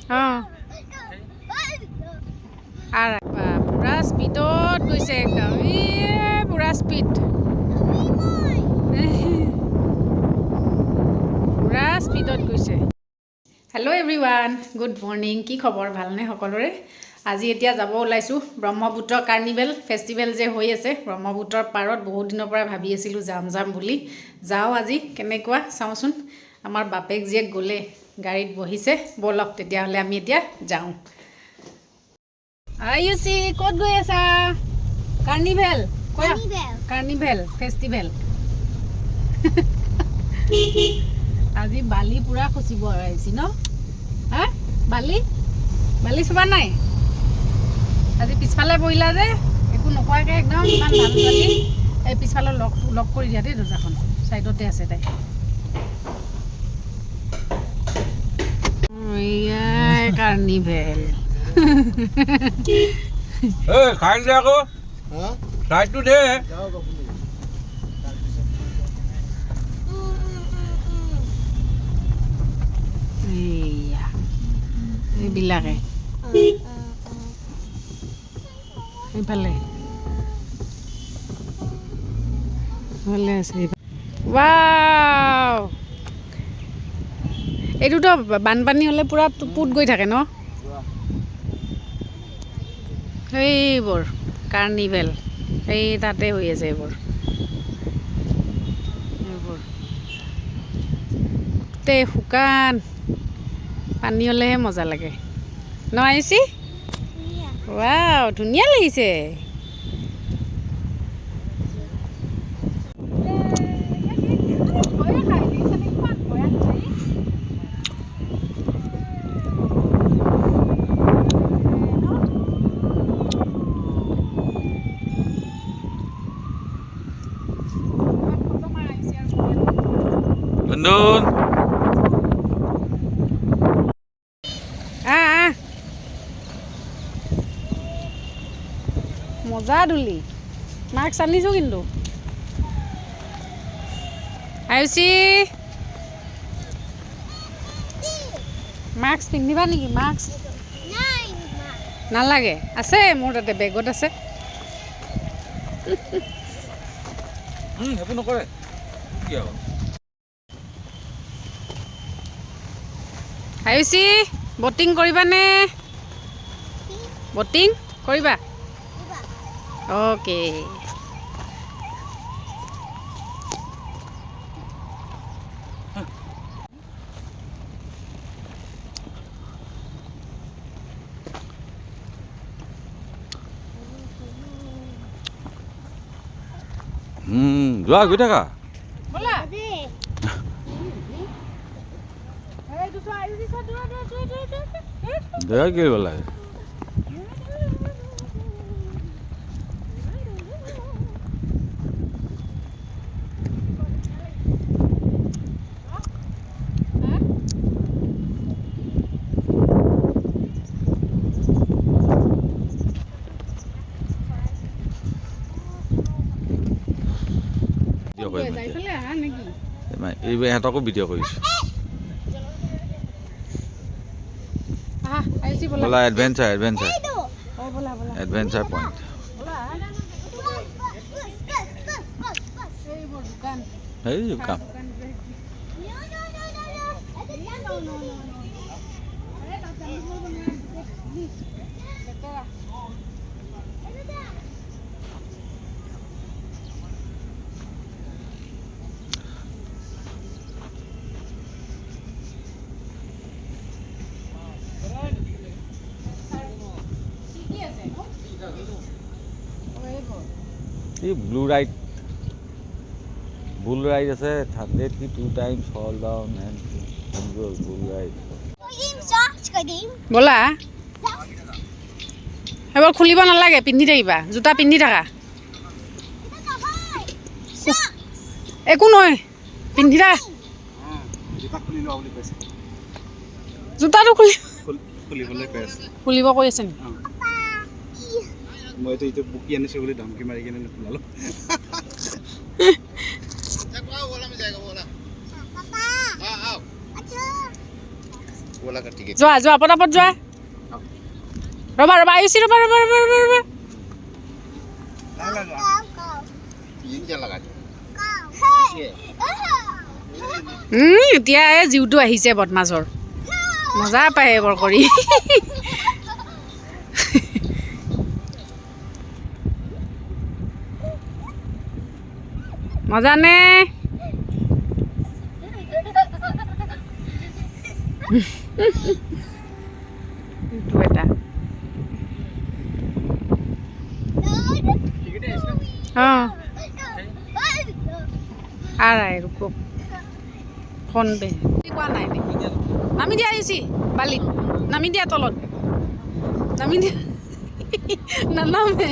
R পুৰা স্পিডত গৈছে একদম পুৰা স্পিড পুৰা স্পিডত গৈছে হেল্ল' এভৰিৱান গুড মৰ্ণিং কি খবৰ ভালনে সকলোৰে আজি এতিয়া যাব ওলাইছোঁ ব্ৰহ্মপুত্ৰ কাৰ্নিভেল ফেষ্টিভেল যে হৈ আছে ব্ৰহ্মপুত্ৰৰ পাৰত বহুত দিনৰ পৰা ভাবি আছিলোঁ যাম বুলি যাওঁ আজি কেনেকুৱা চাওঁচোন আমাৰ বাপেক জীয়েক গ'লে গাড়ীত বহিছে বলক তেতিয়াহ'লে আমি এতিয়া যাওঁ আয়ুষি ক'ত গৈ আছা কাৰ্নিভেল কাৰ্নিভেল ফেষ্টিভেল আজি বালি পুৰা খুচিব আহিছি ন হা বালি চুবা নাই আজি পিছফালে বহিলা যে একো নকৰাকৈ একদম ইমান ভাল বালি এই পিছফালে লক কৰি দিয়া দেই দৰ্জাখন চাইডতে আছে তাই কাৰ্নিভেল খাই দে আকৌ চাইডটো দে এইবিলাকে এইফালে ভালে আছে ৱাও এইটোতো বানপানী হ'লে পুৰা পুত গৈ থাকে ন এইবোৰ কাৰ্নিভেল এই তাতে হৈ আছে এইবোৰ গোটেই শুকান পানী হ'লেহে মজা লাগে ন আহিছি ৱাও ধুনীয়া লাগিছে বন্ধুন মজা ধুলি মাস্ক আনিছোঁ কিন্তু আয়ুষি মাস্ক পিন্ধিবা নেকি মাস্ক নালাগে আছে মোৰ তাতে বেগত আছে সেইবোৰ নকৰে কিয় আয়ুষি বটিং কৰিবানে বটিং কৰিবা অ'কে যোৱা গৈ থাকা ব'লা দয়া কি কৰিব লাগে এইবাৰ ইহঁতকো ভিডিঅ' কৰিছোঁ ব'লা এডভেঞ্চাৰ পইণ্ট এই কাম এই বুল রাইড আছে 102 টাইমস ফল ডাউন এন্ড বুল রাইড ব'লা সেইবোৰ খুলিব নালাগে পিন্ধি থাকিবা জোতা পিন্ধি থাকা একো নহয় পিন্ধি থাকা জোতাটো খুলিব কৈ আছে মই তো ইটো বুকি আনিছো বুলি ধমকি মাৰি কিনে নুখুলালো बोला लगा ठीक है যোৱা যোৱা পটাপট যোৱা ৰবা ৰবা আয়ুষি ৰবা ৰবা ৰবা ৰবা ৰবা ये क्या लगा এতিয়া এই জিউটো আহিছে বদমাছৰ মজা পায় এইবোৰ কৰি মজা নে এটা हाँ आ रहा है रुको फोन पे কোৱা নাই নে নামি দিয়া আহিছি বালিত নামি দিয়া তলত নামি দিয়া নানামে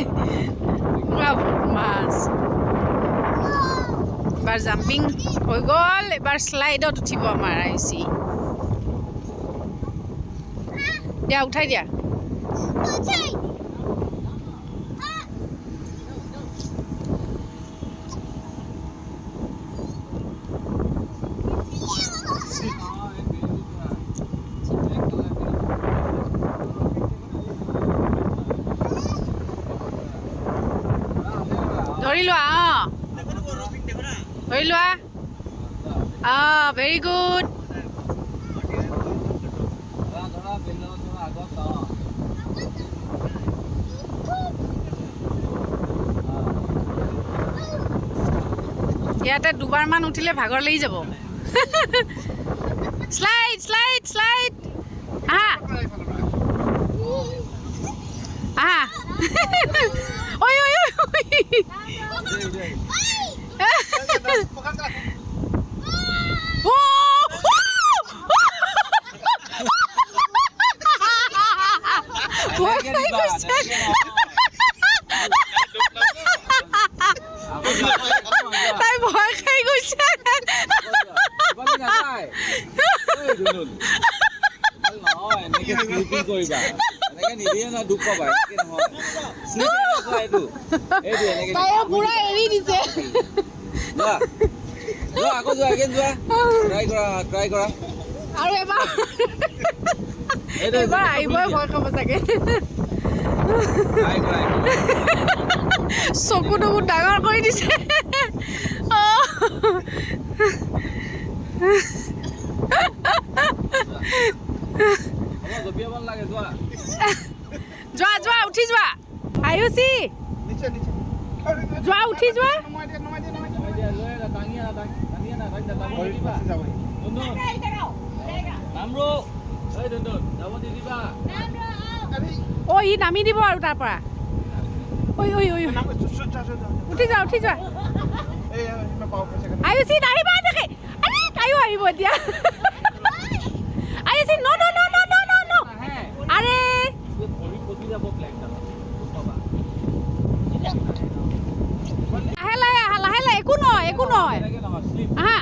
মাছ এবাৰ জাম্পিং হৈ গ'ল এবাৰ শ্লাইডত উঠিব আমাৰ আহিছি দিয়া উঠাই দিয়া ধৰি লোৱা ধৰি লোৱা ভেৰি গুড ইয়াতে দুবাৰমান উঠিলে ভাগৰ লাগি যাব শ্লাইড শ্লাইড শ্লাইড আহা আহা ঐ ঐ ঐ তাই ভয় খাই গৈছে পুৰা এৰি দিছে আৰু এবাৰ আহিবই ভয় খাব চাগে চকু টকু ডাঙৰ কৰি দিছে যোৱা যোৱা উঠি যোৱা আয়ুষি যোৱা উঠি যোৱা ঐ ই নামি দিব আৰু তাৰ পৰা ঐ ঐ ঐ উঠি যোৱা উঠি যোৱা আয়ুষি নাহিবা তাকে আৰে তাইও আহিব এতিয়া আয়ুষি নো নো নো নো নো নো নো আৰে লাহে লাহে আহা লাহে লাহে একো নহয় একো নহয় আহা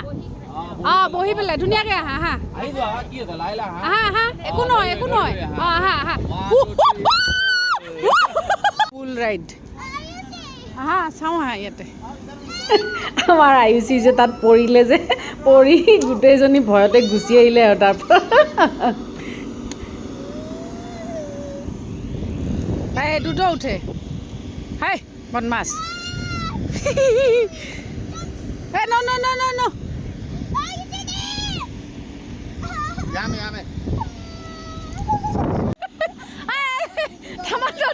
বহি পেলাই ধুনীয়াকৈ আহা আহা আহা আহা একো নহয় একো নহয় আহা আহা ফুল ৰাইড আহা চাওঁ আহা ইয়াতে আমাৰ আয়ুষি যে তাত পৰিলে যে পৰি গোটেইজনী ভয়তে গুচি আহিলে আৰু তাৰ পৰা তাই এইটোতো উঠে হাই বদমাছ no no no no no llame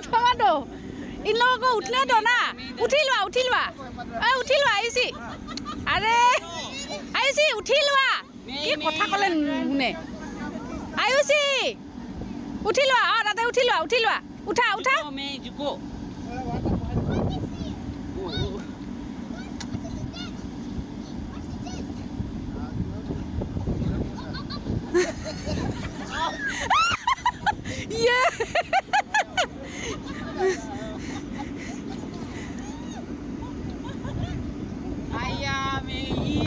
tomato इन लोगों को उठने दो ना उठी लवा आयुषी अरे आयुषी उठी लवा की कथा कले नुने आयुषी उठी लवा दादा उठी लवा उठा उठा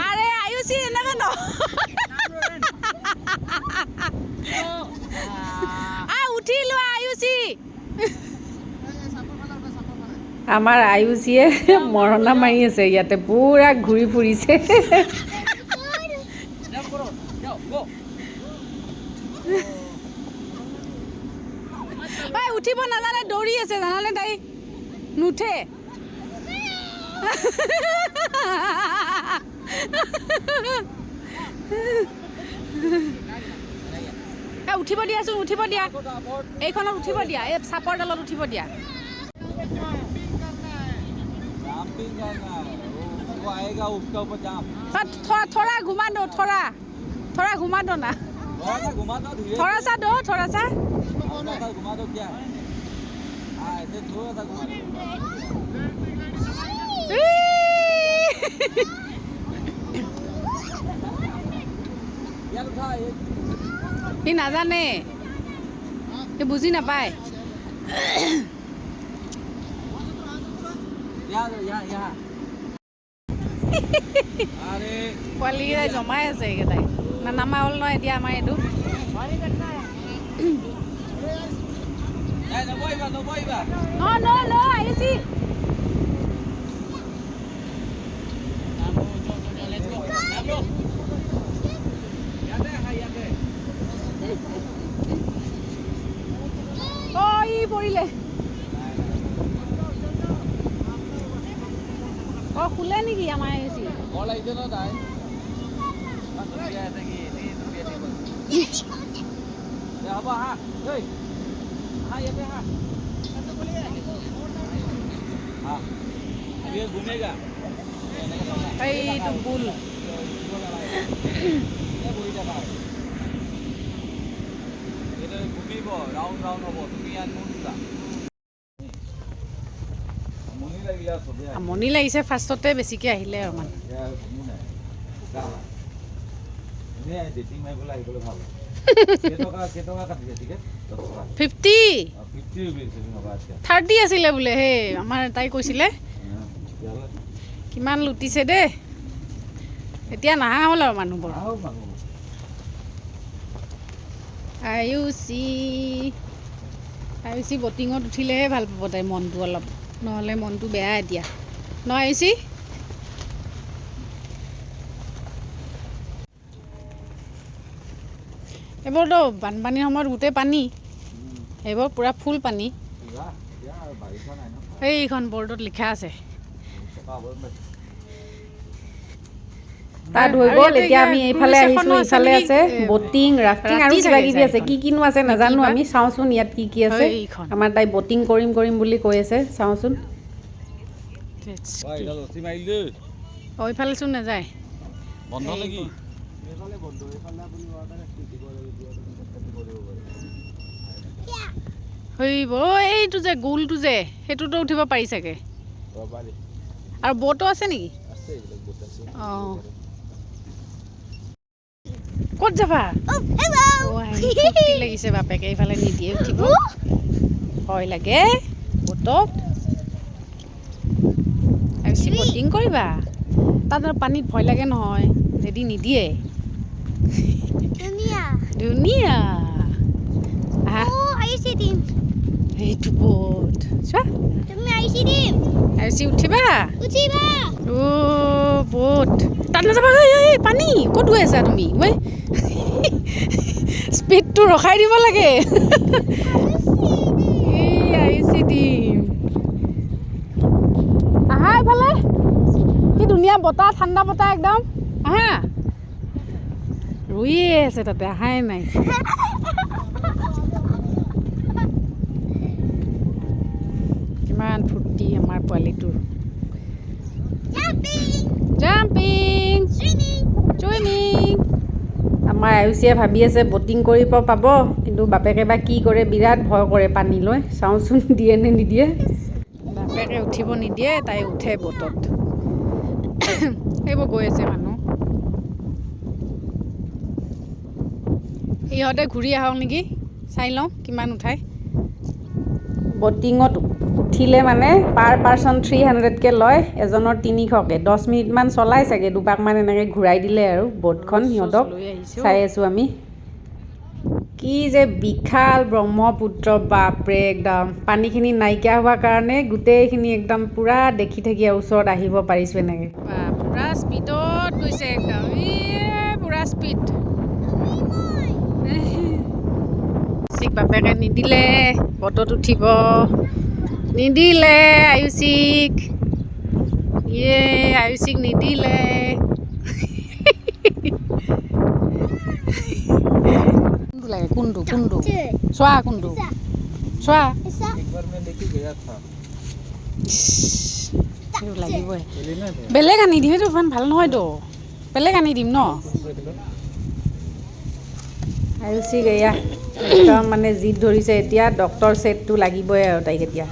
अरे आयुषी এনেকে ন উঠি লোৱা আয়ুষী আমাৰ আয়ুষীয়ে মৰণা মাৰি আছে ইয়াতে পুৰা ঘূৰি ফুৰিছে উঠিব নাজানে দৌৰি আছে জানানে তাই নুঠে উঠিব দিয়াচোন উঠিব দিয়া এইখনত উঠিব দিয়া এই চাপৰ ডালত উঠিব দিয়া जंपिंग करना है वो आएगा उसका ऊपर जंप थोड़ा घुमा दो थोड़ा घुमा दो ना थोड़ा सा घुमा दो धीरे थोड़ा सा घुमा दो क्या है हाँ ऐसे थोड़ा सा घुमा दो यार उठा সি নাজানে সি বুজি নাপায় यहाँ अरे পোৱালিকেইটাই জমাই আছে এইকেইটাই নামা হ'ল নহয় এতিয়া আমাৰ এইটো नबोइबा ন আহিছি ই পৰিলে খুলে নেকি আমাৰ আহিছি कॉल आई ना दाई अब हाँ हाँ ये पे हाँ हाँ अब ये घूमेगा এইটো বুল ঘূমিব ৰাউণ্ড হ'ব তুমি ইয়াত নুঠা আমনি লাগিলে চবে আমনি লাগিছে ফাৰ্ষ্টতে বেছিকৈ আহিলে আৰু মানে ডেটিং মাৰিবলৈ আহিবলৈ ভাল কেইটকা কাটিছে টিকেট 50 50 रुपीज 30 আছিলে বোলে সেই আমাৰ তাই কৈছিলে কিমান লুটিছে দেই এতিয়া নাহা হ'ল আৰু মানুহবোৰ আয়ুষি বটিঙত উঠিলেহে ভাল পাব তাই মনটো অলপ নহ'লে মনটো বেয়া এতিয়া ন আয়ুষি এইবোৰতো বানপানীৰ সময়ত গোটেই পানী এইবোৰ পূৰা ফুল পানী এইখন বৰ্ডত লিখা আছে তাত হৈ গ'ল এতিয়া আমি এইফালে আহিছোঁ ইফালে আছে বটিং ৰাফটিং আৰু কিবা কিবি আছে কি কিনো আছে নাজানো আমি চাওঁচোন ইয়াত কি কি আছে আমাৰ তাই বটিং কৰিম বুলি কৈ আছে চাওঁচোন এইফালে চোন নাযায় বন্ধ নেকি এইটো যে গোলটো যে সেইটোতো উঠিব পাৰি চাগে আৰু ব'টো আছে নেকি অঁ ক'ত যাবা লাগিছে বাপেকে এইফালে নিদিয়ে উঠিব ভয় লাগে ব'টত আৰু বটিং কৰিবা তাত পানীত ভয় লাগে নহয় যদি নিদিয়ে ধুনীয়া এইটো ব'ট চোৱা আইচি উঠিবা ব'ট তাত নাযাবা পানী ক'ত গৈ আছা তুমি স্পীডটো ৰখাই দিব লাগে এই আইচি দিম আহা এইফালে কি ধুনীয়া বতাহ ঠাণ্ডা বতাহ একদম আহা ৰৈয়ে আছে তাতে আহাই নাই কিমান ফূৰ্তি আমাৰ পোৱালিটোৰ জাম্পিং চুইমিং আমাৰ আয়ুষিয়ে ভাবি আছে বটিং কৰিব পাব কিন্তু বাপেকে বা কি কৰে বিৰাট ভয় কৰে পানীলৈ চাওঁচোন দিয়ে নে নিদিয়ে বাপেকে উঠিব নিদিয়ে তাই উঠে ব'টত এইবোৰ গৈ আছে মানুহ ইহঁতে ঘূৰি আহক নেকি চাই লওঁ কিমান উঠাই বটিঙত উঠিলে মানে পাৰ পাৰ্চন 300কৈ লয় এজনৰ 300কৈ 10 মিনিটমান চলাই চাগে দুপাকমান এনেকৈ ঘূৰাই দিলে আৰু ব'টখন সিহঁতক চাই আছোঁ আমি কি যে বিশাল ব্ৰহ্মপুত্ৰ বাপৰে একদম পানীখিনি নাইকিয়া হোৱাৰ কাৰণে গোটেইখিনি একদম পূৰা দেখি থাকি ওচৰত আহিব পাৰিছোঁ এনেকৈ পূৰা স্পীডত গৈছে একদম পূৰা স্পীড আয়ুষিক বাপেকে নিদিলে বটত উঠিব নিদিলে আয়ুষিক আয়ুষিক নিদিলে কোনটো লাগে কোনটো চোৱা কোনটো চোৱা লাগিবই বেলেগ আনি দিম সেইটো ইমান ভাল নহয়তো বেলেগ আনি দিম ন আয়ুষিক এয়া একদম মানে জিদ ধৰিছে এতিয়া ডক্টৰ ছেটটো লাগিবই আৰু তাইক এতিয়া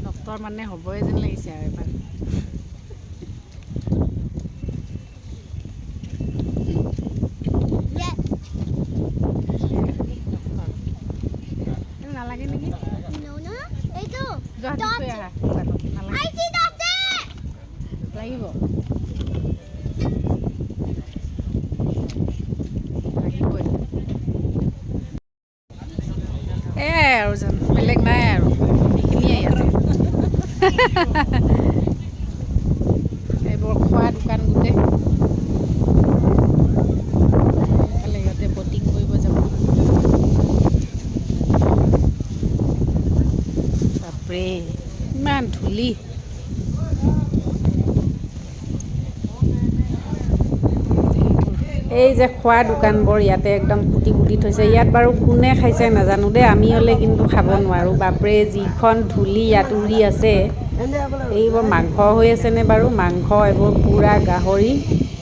ডক্টৰ মানে হ'বই যেন লাগিছে আৰু এবাৰ নালাগে নেকি লাগিব এয়াই আৰু যেন বেলেগ নাই আৰু এইখিনিয়ে ইয়াতে এইবোৰ খোৱা দোকান গোটেই এইফালে সিহঁতে বটিং কৰিব যাব বাপৰে ইমান ধূলি এই যে খোৱা দোকানবোৰ ইয়াতে একদম পুতি পুতি থৈছে ইয়াত বাৰু কোনে খাইছে নাজানো দেই আমি হ'লে কিন্তু খাব নোৱাৰোঁ বাপৰে যিখন ধূলি ইয়াত উৰি আছে এইবোৰ মাংস হৈ আছেনে বাৰু মাংস এইবোৰ পূৰা গাহৰি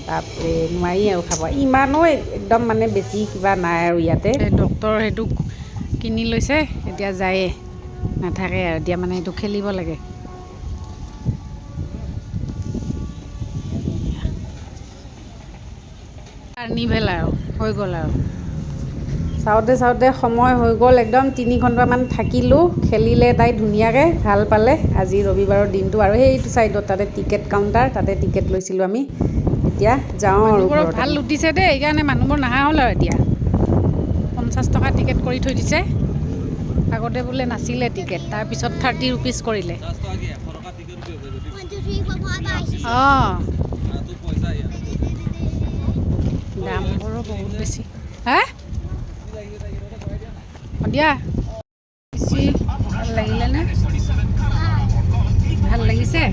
বাপৰে নোৱাৰি আৰু খাব ইমানো একদম মানে বেছি কিবা নাই আৰু ইয়াতে ডক্তৰ সেইটো কিনি লৈছে এতিয়া যায়ে নাথাকে আৰু এতিয়া মানে এইটো খেলিব লাগে কাৰ্নিভেল আৰু হৈ গ'ল আৰু চাওঁতে চাওঁতে সময় হৈ গ'ল একদম 3 ঘণ্টামান থাকিলোঁ খেলিলে তাই ধুনীয়াকৈ ভাল পালে আজি ৰবিবাৰৰ দিনটো আৰু সেইটো ছাইডত তাতে টিকেট কাউণ্টাৰ তাতে টিকেট লৈছিলোঁ আমি এতিয়া যাওঁ আৰু মানুহবোৰক ভাল লুটিছে দেই সেইকাৰণে মানুহবোৰ নহা হ'ল আৰু এতিয়া 50 টকা টিকেট কৰি থৈ দিছে আগতে বোলে নাছিলে টিকেট তাৰপিছত 30 ৰুপিজ কৰিলে অঁ দামবোৰো বহুত বেছি হা দিয়া বেছি ভাল লাগিলেনে ভাল লাগিছে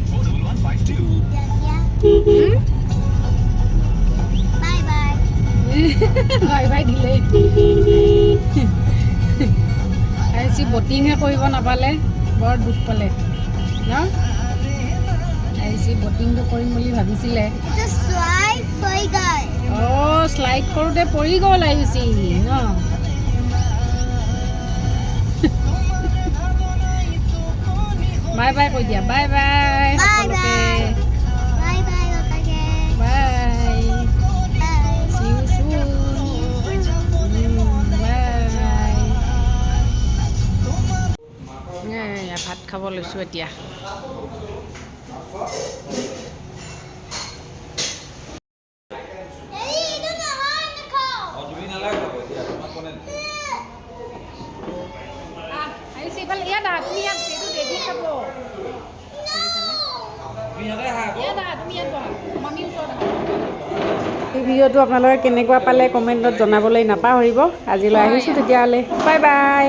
বাই বাই দিলেই আইচি বটিংহে কৰিব নাপালে বৰ দুখ পালে ন আইচি বটিংটো কৰিম বুলি ভাবিছিলে অঁ শ্লাইড কৰোঁতে পৰি গ'ল আইচি ন বাই বাই কৈ দিয়া বাই বাই সকলোকে বাই see you soon বাই ভাত খাব লৈছোঁ এতিয়া এই ভিডিঅ'টো আপোনালোকে কেনেকুৱা পালে কমেণ্টত জনাবলৈ নাপাহৰিব আজিলৈ আহিছোঁ তেতিয়াহ'লে বাই বাই